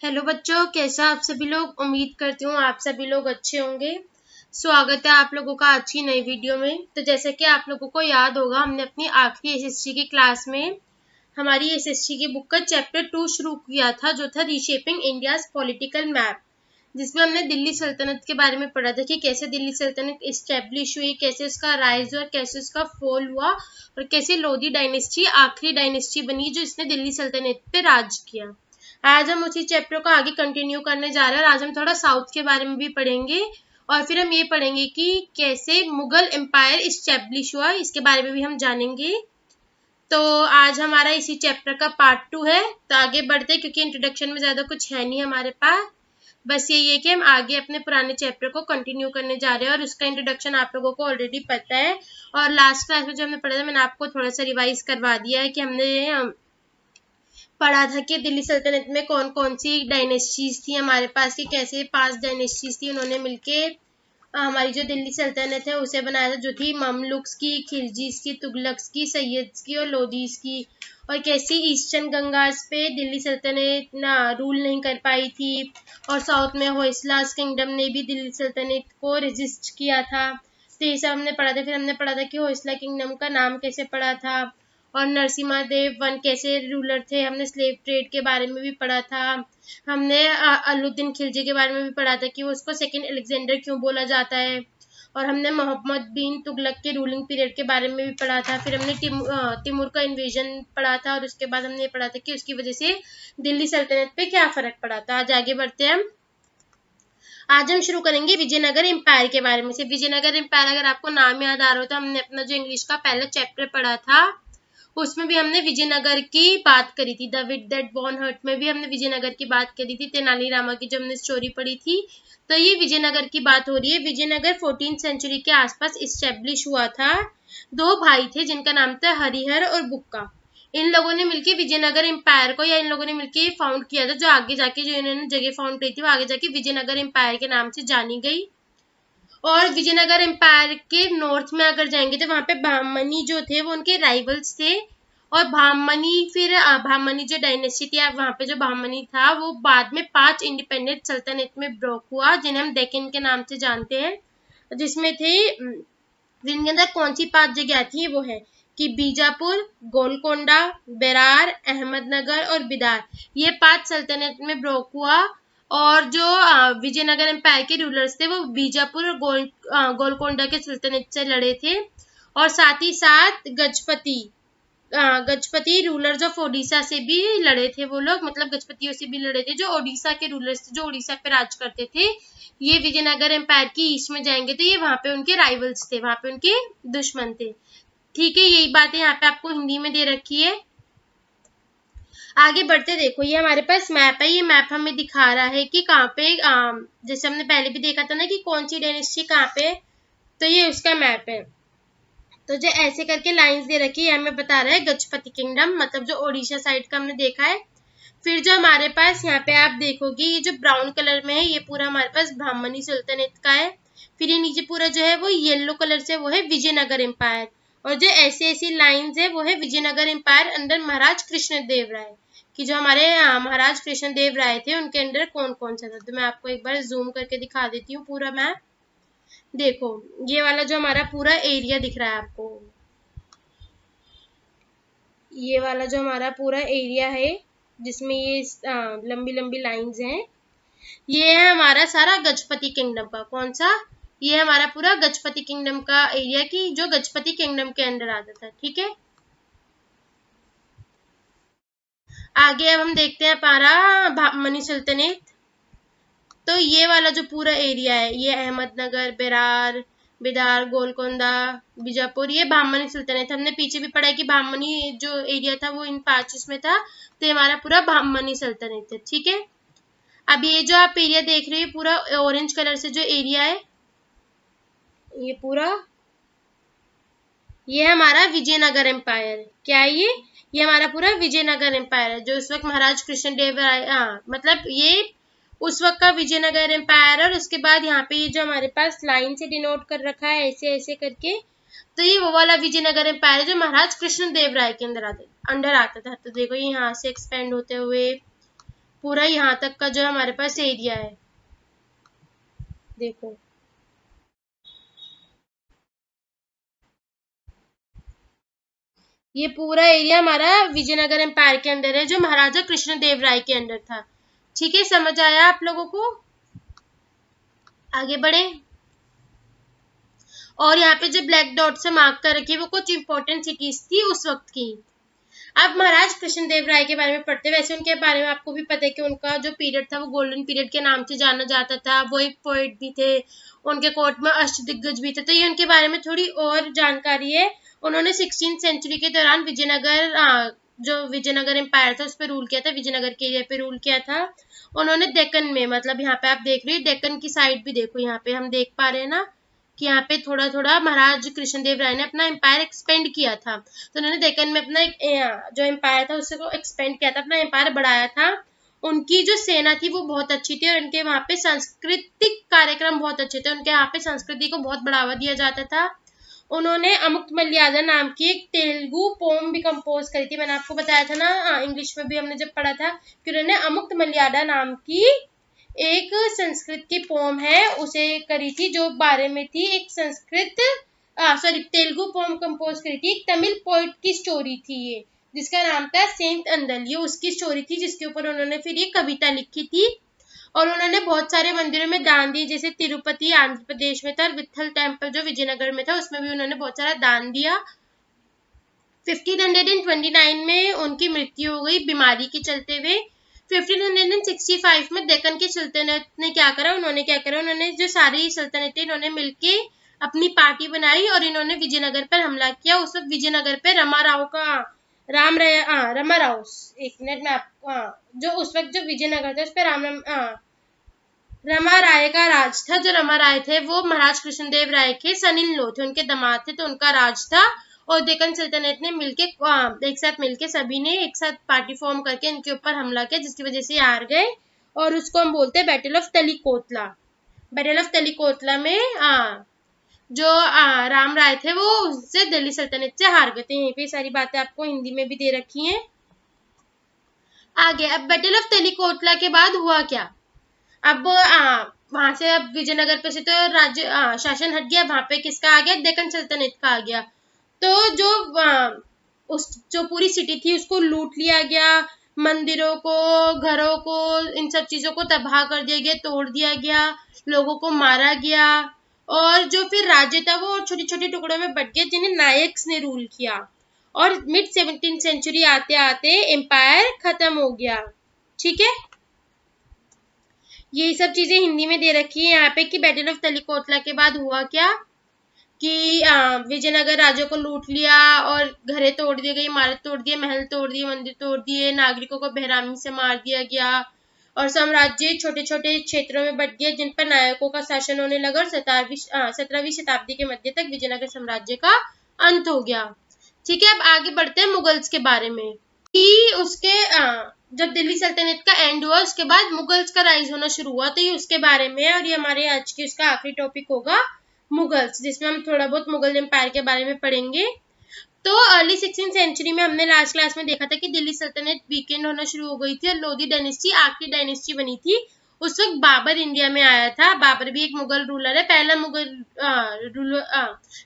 Hello बच्चों, कैसा आप सभी लोग। उम्मीद करती हूँ आप सभी लोग अच्छे होंगे। स्वागत है आप लोगों का आज की नई वीडियो में। तो जैसे कि आप लोगों को याद होगा, हमने अपनी आखिरी एसएसटी की क्लास में हमारी एसएसटी की बुक का चैप्टर 2 शुरू किया था, जो था रीशेपिंग इंडियाज पॉलिटिकल मैप, जिसमें हमने दिल्ली सल्तनत के बारे में पढ़ा था कि कैसे दिल्ली सल्तनत इस्टेब्लिश हुई, कैसे उसका राइज हुआ, कैसे उसका फॉल हुआ और कैसे लोधी डायनेस्टी आखिरी डायनेस्टी बनी जो इसने दिल्ली सल्तनत पे राज किया। आज हम उसी चैप्टर को आगे कंटिन्यू करने जा रहे हैं और आज हम थोड़ा साउथ के बारे में भी पढ़ेंगे और फिर हम ये पढ़ेंगे कि कैसे मुगल एम्पायर इस्टेब्लिश हुआ, इसके बारे में भी हम जानेंगे। तो आज हमारा इसी चैप्टर का पार्ट 2 है। तो आगे बढ़ते हैं क्योंकि इंट्रोडक्शन में ज्यादा कुछ है नहीं हमारे पास। बस यही है कि हम आगे अपने पुराने चैप्टर को कंटिन्यू करने जा रहे हैं और उसका इंट्रोडक्शन आप लोगों को ऑलरेडी पता है। और लास्ट क्लास में जो हमने पढ़ा था मैंने आपको थोड़ा सा रिवाइज करवा दिया है कि हमने पढ़ा था कि दिल्ली सल्तनत में कौन कौन सी डायनेस्टीज थी हमारे पास, कि कैसे 5 डायनेस्टीज थी, उन्होंने मिलके हमारी जो दिल्ली सल्तनत है उसे बनाया था, जो थी ममलुक्स की, खिलजीज की, तुगलक्स की, सैयद्स की और लोधीज की। और कैसे ईस्टर्न गंगास पे दिल्ली सल्तनत ना रूल नहीं कर पाई थी और साउथ में होयसलास किंगडम ने भी दिल्ली सल्तनत को रेजिस्ट किया था। तो ये सब हमने पढ़ा था। फिर हमने पढ़ा था कि होयसला किंगडम का नाम कैसे पड़ा था और नरसिम्हा देव वन कैसे रूलर थे। हमने स्लेव ट्रेड के बारे में भी पढ़ा था। हमने अलाउद्दीन खिलजी के बारे में भी पढ़ा था कि वो उसको सेकंड अलेक्जेंडर क्यों बोला जाता है। और हमने मोहम्मद बिन तुगलक के रूलिंग पीरियड के बारे में भी पढ़ा था। फिर हमने तिमूर का इन्वेजन पढ़ा था और उसके बाद हमने पढ़ा था कि उसकी वजह से दिल्ली सल्तनत पे क्या फर्क पड़ा था। आज आगे बढ़ते हैं हम। आज हम शुरू करेंगे विजयनगर एम्पायर के बारे में से। विजयनगर एम्पायर अगर आपको नाम याद आ रहा हो तो हमने अपना जो इंग्लिश का पहला चैप्टर पढ़ा था उसमें भी हमने विजयनगर की बात करी थी। द विट दैट बॉर्न हर्ट में भी हमने विजयनगर की बात करी थी। तेनालीरामा की जो हमने स्टोरी पढ़ी थी, तो ये विजयनगर की बात हो रही है। विजयनगर 14th सेंचुरी के आसपास इस्टेब्लिश हुआ था। 2 भाई थे जिनका नाम था हरिहर और बुक्का। इन लोगों ने मिलकर विजयनगर एम्पायर को, या इन लोगों ने मिलकर फाउंड किया था, जो आगे जाके जो इन्होंने जगह फाउंड करी थी वो आगे जाके विजयनगर एम्पायर के नाम से जानी गई। और विजयनगर एम्पायर के नॉर्थ में अगर जाएंगे तो वहां पे बहमनी जो थे वो उनके राइवल्स थे। और बहमनी जो डायनेस्टी थी, वहां पे जो बहमनी था वो बाद में 5 इंडिपेंडेंट सल्तनत में ब्रोक हुआ, जिन्हें हम डेक्कन के नाम से जानते हैं। जिसमें थे जिनके अंदर कौन सी 5 जगह थी वो है कि बीजापुर, गोलकोंडा, बेरार, अहमदनगर और बिदार। ये 5 सल्तनत में ब्रोक हुआ। और जो विजयनगर एम्पायर के रूलर्स थे वो बीजापुर और गोलकोंडा के सल्तनत से लड़े थे। और साथ ही साथ गजपति रूलर्स ऑफ ओडिशा से भी लड़े थे वो लोग, मतलब गजपतियों से भी लड़े थे जो ओडिशा के रूलर्स थे, जो ओडिशा पे राज करते थे। ये विजयनगर एम्पायर की ईस्ट में जाएंगे तो ये वहां पे उनके राइवल्स थे, वहां पे उनके दुश्मन थे। ठीक है, यही बातें यहाँ पे आपको हिंदी में दे रखी है। आगे बढ़ते देखो, ये हमारे पास मैप है। ये मैप हमें दिखा रहा है कि कहाँ पे जैसे हमने पहले भी देखा था ना कि कौन सी डायनेस्टी कहाँ पे, तो ये उसका मैप है। तो जो ऐसे करके लाइंस दे रखी है हमें बता रहा है गजपति किंगडम, मतलब जो ओडिशा साइड का हमने देखा है। फिर जो हमारे पास यहाँ पे आप देखोगे ये जो ब्राउन कलर में है ये पूरा हमारे पास ब्राह्मणी सुल्तानेत का है। फिर ये नीचे पूरा जो है वो येलो कलर से वो है विजयनगर एम्पायर। और जो ऐसी ऐसी लाइंस है वो है विजयनगर एम्पायर अंडर महाराज कृष्णदेव राय, कि जो हमारे महाराज कृष्णदेव राय थे उनके अंडर कौन कौन सा था। तो मैं आपको एक बार जूम करके दिखा देती हूँ पूरा मैप। देखो, ये वाला जो हमारा पूरा एरिया दिख रहा है आपको, ये वाला जो हमारा पूरा एरिया है जिसमें ये लंबी लंबी लाइंस हैं, ये है हमारा सारा गजपति किंगडम का। कौन सा? ये हमारा पूरा गजपति किंगडम का एरिया, की जो गजपति किंगडम के अंदर आता था। ठीक है, आगे अब हम देखते हैं हमारा बहमनी सुल्तानेत। तो ये वाला जो पूरा एरिया है ये अहमदनगर, बेरार, बिदार, गोलकोंडा, बीजापुर, ये बहमनी सुल्तानेत। हमने पीछे भी पढ़ा है कि बहमनी जो एरिया था वो इन 5 में था। तो ये हमारा पूरा बहमनी सुल्तानेत है। ठीक है, अब ये जो आप एरिया देख रहे हैं पूरा ऑरेंज कलर से जो एरिया है ये पूरा, ये हमारा विजयनगर एम्पायर। क्या है ये हमारा पूरा विजयनगर एम्पायर है, जो उस वक्त महाराज कृष्णदेव राय, मतलब ये उस वक्त का विजयनगर एम्पायर। और उसके बाद यहाँ पे ये जो हमारे पास लाइन से डिनोट कर रखा है ऐसे ऐसे करके, तो ये वो वाला विजयनगर एम्पायर है जो महाराज कृष्णदेव राय के अंदर अंडर आता था। तो देखो ये यहाँ से एक्सपेंड होते हुए पूरा यहाँ तक का जो हमारे पास एरिया है, देखो ये पूरा एरिया हमारा विजयनगर एम्पायर के अंदर है, जो महाराजा कृष्णदेव राय के अंडर था। ठीक है, समझ आया आप लोगों को? आगे बढ़े। और यहाँ पे जो ब्लैक डॉट से मार्क कर रखी है वो कुछ इंपॉर्टेंट सिटीज थी उस वक्त की। अब महाराज कृष्णदेव राय के बारे में पढ़ते हैं। वैसे उनके बारे में आपको भी पता है कि उनका जो पीरियड था वो गोल्डन पीरियड के नाम से जाना जाता था। वो एक पोएट भी थे, उनके कोर्ट में अष्टदिग्गज भी थे। तो ये उनके बारे में थोड़ी और जानकारी है। उन्होंने 16th सेंचुरी के दौरान विजयनगर, जो विजयनगर एम्पायर था उस पर रूल किया था, विजयनगर के एरिया पे रूल किया था। उन्होंने डेक्कन में, मतलब यहाँ पे आप देख रहे हैं डेक्कन की साइड भी देखो, यहाँ पे हम देख पा रहे हैं ना कि यहाँ पे थोड़ा थोड़ा महाराज कृष्णदेव राय ने अपना एम्पायर एक्सपेंड किया था। तो उन्होंने डेक्कन में अपना जो एम्पायर था उससे को एक्सपेंड किया था, अपना एम्पायर बढ़ाया था। उनकी जो सेना थी वो बहुत अच्छी थी और उनके वहां पे सांस्कृतिक कार्यक्रम बहुत अच्छे थे। उनके यहाँ पे संस्कृति को बहुत बढ़ावा दिया जाता था। उन्होंने अमुक्त मल्यादा नाम की एक तेलुगु पोम भी कंपोज करी थी। मैंने आपको बताया था ना, इंग्लिश में भी हमने जब पढ़ा था कि उन्होंने अमुक्त मल्यादा नाम की एक संस्कृत की पोम है उसे करी थी, जो बारे में थी एक संस्कृत तेलुगु पोम कंपोज करी थी। एक तमिल पोइट की स्टोरी थी ये, जिसका नाम था सेंट अंदल। ये उसकी स्टोरी थी जिसके ऊपर उन्होंने फिर ये कविता लिखी थी। और उन्होंने बहुत सारे मंदिरों में दान दिए, जैसे तिरुपति आंध्र प्रदेश में था और विट्ठल टेम्पल जो विजयनगर में था उसमें भी उन्होंने बहुत सारा दान दिया। 1529 में उनकी मृत्यु हो गई बीमारी के चलते हुए। 1565 में डेक्कन की सल्तनत ने क्या करा, उन्होंने जो सारी सल्तनतें इन्होंने मिलके अपनी पार्टी बनाई और इन्होंने विजयनगर पर हमला किया। उस वक्त विजयनगर पे रमाराव का रमाराव, एक मिनट में आपको, जो उस वक्त जो विजयनगर था उस पर रमा राय का राज था। जो रमा राय थे वो महाराज कृष्णदेव राय के सन इन लॉ थे, उनके दामाद थे, तो उनका राज था। और डेक्कन सल्तनत ने मिलके एक साथ मिलके सभी ने एक साथ पार्टी फॉर्म करके इनके ऊपर हमला किया, जिसकी वजह से हार गए। और उसको हम बोलते हैं बैटल ऑफ तलीकोटला। बैटल ऑफ तलीकोटला में जो राम राय थे वो उससे दिल्ली सल्तनत से हार गए थे। यहीं पे सारी बातें आपको हिंदी में भी दे रखी हैं। आगे, अब बैटल ऑफ तलीकोटला के बाद हुआ क्या? अब वहां से अब विजयनगर पे से तो राज्य शासन हट गया, वहां पे किसका आ गया, डेक्कन सल्तनत का आ गया। तो जो उस जो पूरी सिटी थी उसको लूट लिया गया, मंदिरों को, घरों को, इन सब चीजों को तबाह कर दिया गया, तोड़ दिया गया, लोगों को मारा गया। और जो फिर राज्य था वो छोटे छोटे टुकड़ों में बट गया, जिन्हें नायक्स ने रूल किया। और मिड 17th सेंचुरी आते आते एम्पायर खत्म हो गया। ठीक है, ये सब चीजें हिंदी में दे रखी है यहाँ पे कि बैटल ऑफ तलीकोटला के बाद हुआ क्या कि विजयनगर राज्यों को लूट लिया और घरें तोड़ दी गई, इमारत तोड़ दिए, महल तोड़ दिए, मंदिर तोड़ दिए, नागरिकों को बेरहमी से मार दिया गया और साम्राज्य छोटे छोटे क्षेत्रों में बट गए, जिन पर नायकों का शासन होने लगा और 17वीं शताब्दी के मध्य तक विजयनगर साम्राज्य का अंत हो गया। ठीक है, अब आगे बढ़ते हैं मुगल्स के बारे में कि उसके जब दिल्ली सल्तनत का एंड हुआ उसके बाद मुगल्स का राइज होना शुरू हुआ। तो ये उसके बारे में है और ये हमारे आज के उसका आखिरी टॉपिक होगा मुगल्स, जिसमें हम थोड़ा बहुत मुगल एम्पायर के बारे में पढ़ेंगे। तो अर्ली 16th सेंचुरी में हमने लास्ट क्लास में देखा था कि दिल्ली सल्तनत वीकेंड होना शुरू हो गई थी और लोधी डायनेस्टी आखिरी डायनेस्टी बनी थी। उस वक्त बाबर इंडिया में आया था। बाबर भी एक मुगल रूलर है,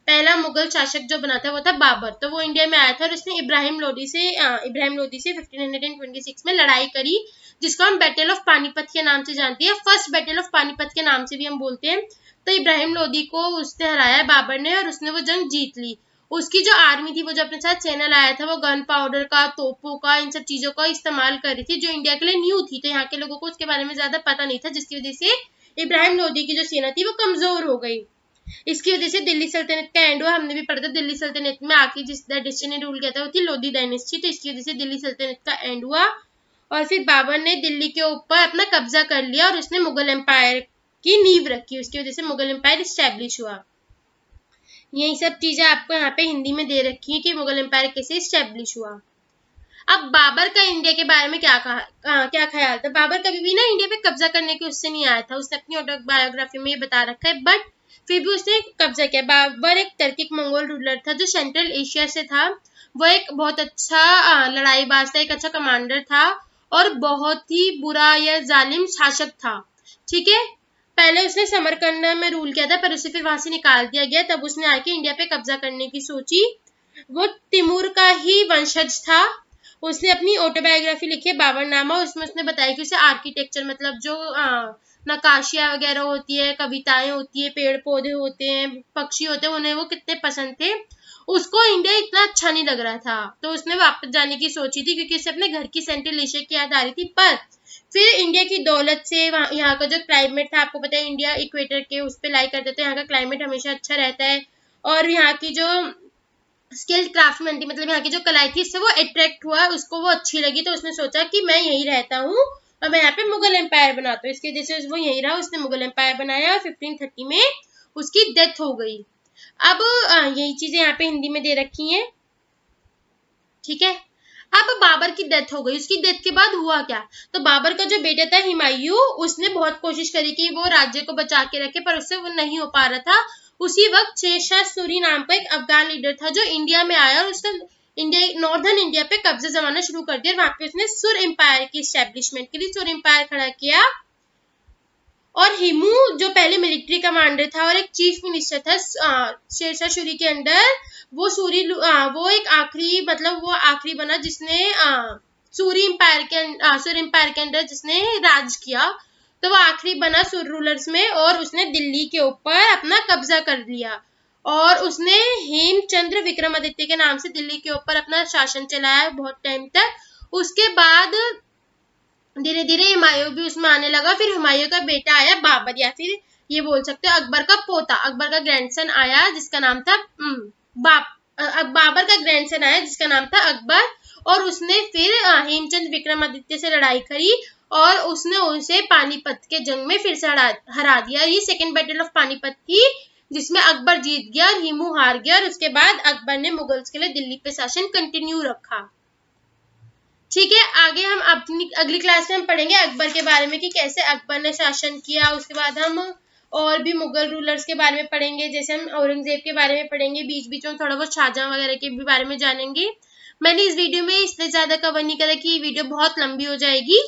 पहला मुगल शासक जो बना था वो था बाबर। तो वो इंडिया में आया था और उसने इब्राहिम लोदी से 1526 में लड़ाई करी, जिसको हम बैटल ऑफ पानीपत के नाम से जानते हैं, फर्स्ट बैटल ऑफ पानीपत के नाम से भी हम बोलते हैं। तो इब्राहिम लोदी को उसने हराया बाबर ने और उसने वो जंग जीत ली। उसकी जो आर्मी थी वो जो अपने साथ सेना लाया था वो गन पाउडर का, तोपों का, इन सब चीजों का इस्तेमाल कर रही थी, जो इंडिया के लिए न्यू थी। तो यहाँ के लोगों को उसके बारे में ज्यादा पता नहीं था, जिसकी वजह से इब्राहिम लोदी की जो सेना थी वो कमजोर हो गई। इसकी वजह से दिल्ली सल्तनत का एंड हुआ। हमने भी पढ़ा था दिल्ली सल्तनत में आखिरी जिस डायनेस्टी ने रूल किया था वो थी लोधी डायनेस्टी। तो इसकी वजह से दिल्ली सल्तनत का एंड हुआ और फिर बाबर ने दिल्ली के ऊपर अपना कब्जा कर लिया और उसने मुगल एम्पायर की नींव रखी। उसकी वजह से मुगल एम्पायर स्टैब्लिश हुआ। यही सब चीजें आपको यहाँ पे हिंदी में दे रखी है कि मुगल एम्पायर कैसे स्टैब्लिश हुआ। अब बाबर का इंडिया के बारे में क्या ख्याल था? बाबर कभी भी ना इंडिया पे कब्जा करने के उससे नहीं आया था। उसने अपनी ऑटोबायोग्राफी में ये बता रखा है, बट फिर भी उसने कब्जा किया। बाबर एक टर्किक मंगोल रूलर था जो सेंट्रल एशिया से था। वो एक बहुत अच्छा लड़ाईबाज था, एक अच्छा कमांडर था और बहुत ही बुरा या जालिम शासक था। ठीक है, पहले उसने समरकंद में रूल किया था, पर उसे फिर वहां से निकाल दिया गया। तब उसने आके इंडिया पे कब्जा करने की सोची। वो तिमूर का ही वंशज था। उसने अपनी ऑटोबायोग्राफी लिखी है बाबरनामा। उसमें उसने बताया कि उसे आर्किटेक्चर मतलब जो नक्काशियां वगैरह होती है, कविताएं होती है, पेड़ पौधे होते हैं, पक्षी होते हैं, उन्हें वो कितने पसंद थे। उसको इंडिया इतना अच्छा नहीं लग रहा था, तो उसने वापस जाने की सोची थी, क्योंकि उसे अपने घर की सेंट्रल एशिया की याद आ रही थी। पर फिर इंडिया की दौलत से यहाँ का जो क्लाइमेट था, आपको पता है इंडिया इक्वेटर के उस पर लाई करते थे, तो यहाँ का क्लाइमेट हमेशा अच्छा रहता है। और यहाँ की जो स्किल्ड क्राफ्टमैन थी, मतलब यहाँ की जो कलाई थी, इससे वो अट्रैक्ट हुआ, उसको वो अच्छी लगी। तो उसने सोचा कि मैं यही रहता हूँ और मैं यहाँ पे मुगल एम्पायर बनाता हूँ। इसकी वजह से वो यही रहा, उसने मुगल एम्पायर बनाया और 1530 में उसकी डेथ हो गई। अब यही चीजें यहाँ पे हिंदी में दे रखी हैं। ठीक है, अब बाबर की डेथ हो गई। उसकी डेथ के बाद हुआ क्या, तो बाबर का जो बेटा था हुमायूं, उसने बहुत कोशिश करी कि वो राज्य को बचा के रखे, पर उससे वो नहीं हो पा रहा था। उसी वक्त शेरशाह सूरी नाम का एक अफगान लीडर था जो इंडिया में आया, और उसने इंडिया नॉर्दर्न इंडिया पे कब्जा जमाना शुरू कर दिया। वहां पे उसने सुर एम्पायर की एस्टेब्लिशमेंट के लिए सुर एम्पायर खड़ा किया। और हिमू जो पहले मिलिट्री कमांडर था और एक चीफ मिनिस्टर था शेरशाह सूरी के अंडर, वो वो एक आखिरी मतलब वो आखिरी बना जिसने सुर एम्पायर के अंडर जिसने राज किया। तो वो आखिरी बना सुर रूलर्स में, और उसने दिल्ली के ऊपर अपना कब्जा कर लिया। और उसने हेमचंद्र विक्रमादित्य के नाम से दिल्ली के ऊपर अपना शासन चलाया बहुत टाइम तक। उसके बाद धीरे धीरे हुमायूं भी उसमें आने लगा। फिर हुमायूं का बेटा आया बाबर, या फिर ये बोल सकते हो अकबर का पोता, अकबर का ग्रैंडसन आया जिसका नाम था बाबर का ग्रैंडसन आया जिसका नाम था अकबर। और उसने फिर हेमचंद विक्रमादित्य से लड़ाई करी, और उसने उसे पानीपत के जंग में फिर से हरा दिया। ये सेकेंड बैटल ऑफ पानीपत थी, जिसमें अकबर जीत गया और हिमू हार गया। और उसके बाद अकबर ने मुगल्स के लिए दिल्ली पे शासन कंटिन्यू रखा। ठीक है, आगे हम अपनी अगली क्लास में हम पढ़ेंगे अकबर के बारे में कि कैसे अकबर ने शासन किया। उसके बाद हम और भी मुगल रूलर्स के बारे में पढ़ेंगे, जैसे हम औरंगजेब के बारे में पढ़ेंगे, बीच बीच में थोड़ा बहुत शाहजहां वगैरह के भी बारे में जानेंगे। मैंने इस वीडियो में इसलिए ज्यादा कवर नहीं करा कि वीडियो बहुत लंबी हो जाएगी।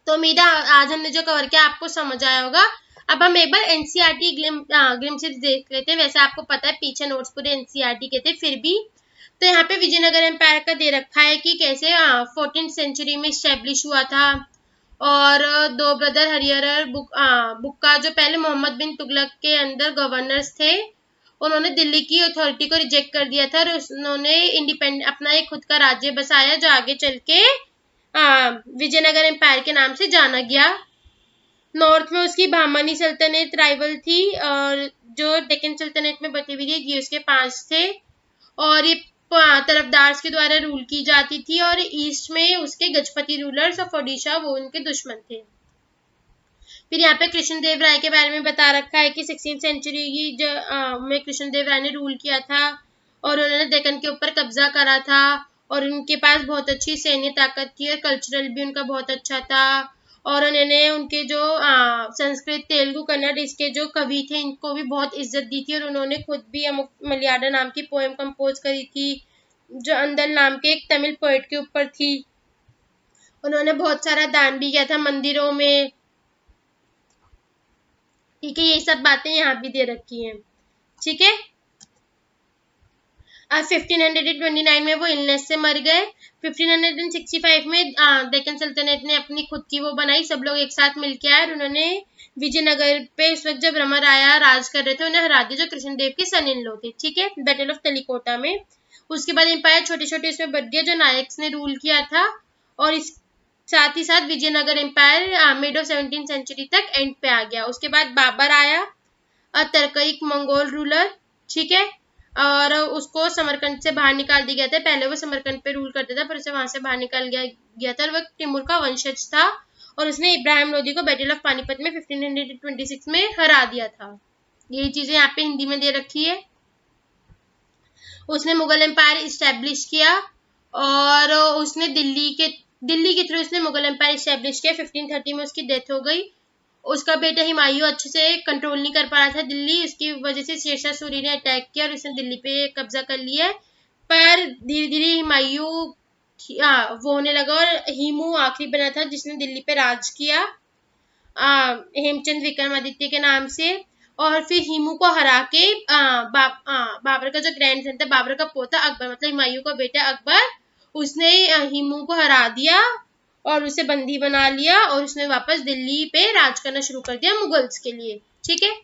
तो मेरा आज हमने जो कवर किया आपको समझ आया होगा। अब हम एक बार एनसीईआरटी ग्लिम्पसेस देख लेते हैं। वैसे आपको पता है पीछे नोट्स पूरे एनसीईआरटी के थे, फिर भी तो यहाँ पे विजयनगर एम्पायर का दे रखा है कि कैसे 14th सेंचुरी में स्टेब्लिश हुआ था। और दो ब्रदर हरिहर बुक्का जो पहले मोहम्मद बिन तुगलक के अंदर गवर्नर्स थे, उन्होंने दिल्ली की अथॉरिटी को रिजेक्ट कर दिया था और उन्होंने इंडिपेंडेंट अपना एक खुद का राज्य बसाया, जो आगे चल के विजयनगर एम्पायर के नाम से जाना गया। नॉर्थ में उसकी बहमनी सल्तनत राइवल थी, और जो डेक्कन सल्तनत में बटी हुई थी ये उसके 5 थे, और ये तरफदार के द्वारा रूल की जाती थी। और ईस्ट में उसके गजपति रूलर्स और ओडिशा वो उनके दुश्मन थे। फिर यहाँ पे कृष्णदेव राय के बारे में बता रखा है कि 16th सेंचुरी में कृष्णदेव राय ने रूल किया था, और उन्होंने डेक्कन के ऊपर कब्जा करा था, और उनके पास बहुत अच्छी सैन्य ताकत थी, और कल्चरल भी उनका बहुत अच्छा था। और उन्होंने उनके जो संस्कृत तेलुगु कन्नड़ इसके जो कवि थे इनको भी बहुत इज्जत दी थी, और उन्होंने खुद भी मलयाड़ा नाम की पोएम कंपोज करी थी, जो अंदल नाम के एक तमिल पोएट के ऊपर थी। उन्होंने बहुत सारा दान भी किया था मंदिरों में। ठीक है, ये सब बातें यहाँ भी दे रखी हैं। ठीक है, 1529 में वो इलनेस से मर गए। 1565 में डेक्कन सल्तनत ने अपनी खुद की वो बनाई, सब लोग एक साथ मिलके आए, और उन्होंने विजयनगर पे उस वक्त जब रमन आया राज कर रहे थे, उन्हें हरा दिया, जो कृष्णदेव के सन इन लो थे। ठीक है, बैटल ऑफ तलीकोटा में। उसके बाद एम्पायर छोटे छोटे उसमें बढ़ गया, जो नायक्स ने रूल किया था। और इस साथ ही साथ Vijayanagar empire mid of 17th century तक एंड पे आ गया। उसके बाद बाबर आया, तरकईक मंगोल रूलर। ठीक है, और उसको समरकंद से बाहर निकाल दिया गया था। पहले वो समरकंद पे रूल करता था, पर उसे वहां से बाहर निकाल गया था, और वह तिमूर का वंशज था, और उसने इब्राहिम लोदी को बैटल ऑफ पानीपत में 1526 में हरा दिया था। यही चीजें यहाँ पे हिंदी में दे रखी है। उसने मुगल एम्पायर इस्टेब्लिश किया, और उसने दिल्ली के थ्रू उसने मुगल एम्पायर इस्टेब्लिश किया। 1530 में उसकी डेथ हो गई। उसका बेटा हुमायूं अच्छे से कंट्रोल नहीं कर पा रहा था दिल्ली, उसकी वजह से शेरशाह सूरी ने अटैक किया और उसने दिल्ली पे कब्जा कर लिया। पर धीरे धीरे हुमायूं वो होने लगा और हीमू आखिरी बना था जिसने दिल्ली पे राज किया हेमचंद विक्रमादित्य के नाम से। और फिर हीमू को हरा के बाबर का जो ग्रैंडसन था, बाबर का पोता अकबर, मतलब हुमायूं का बेटा अकबर, उसने हीमू को हरा दिया और उसे बंदी बना लिया और उसने वापस दिल्ली पे राज करना शुरू कर दिया मुगल्स के लिए। ठीक है,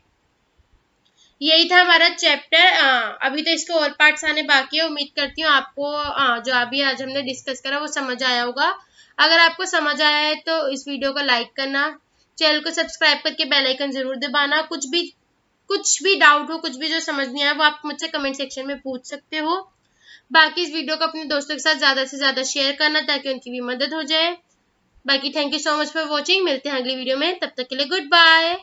यही था हमारा चैप्टर। अभी तो इसके और पार्ट्स आने बाकी है। उम्मीद करती हूँ आपको जो अभी आज हमने डिस्कस करा वो समझ आया होगा। अगर आपको समझ आया है तो इस वीडियो को लाइक करना, चैनल को सब्सक्राइब करके बेल आइकन जरूर दबाना। कुछ भी डाउट हो, कुछ भी जो समझ नहीं आया, वो आप मुझसे कमेंट सेक्शन में पूछ सकते हो। बाकी इस वीडियो को अपने दोस्तों के साथ ज्यादा से ज्यादा शेयर करना ताकि उनकी भी मदद हो जाए। बाकी thank you so much for watching. मिलते हैं अगली वीडियो में, तब तक के लिए गुड बाय।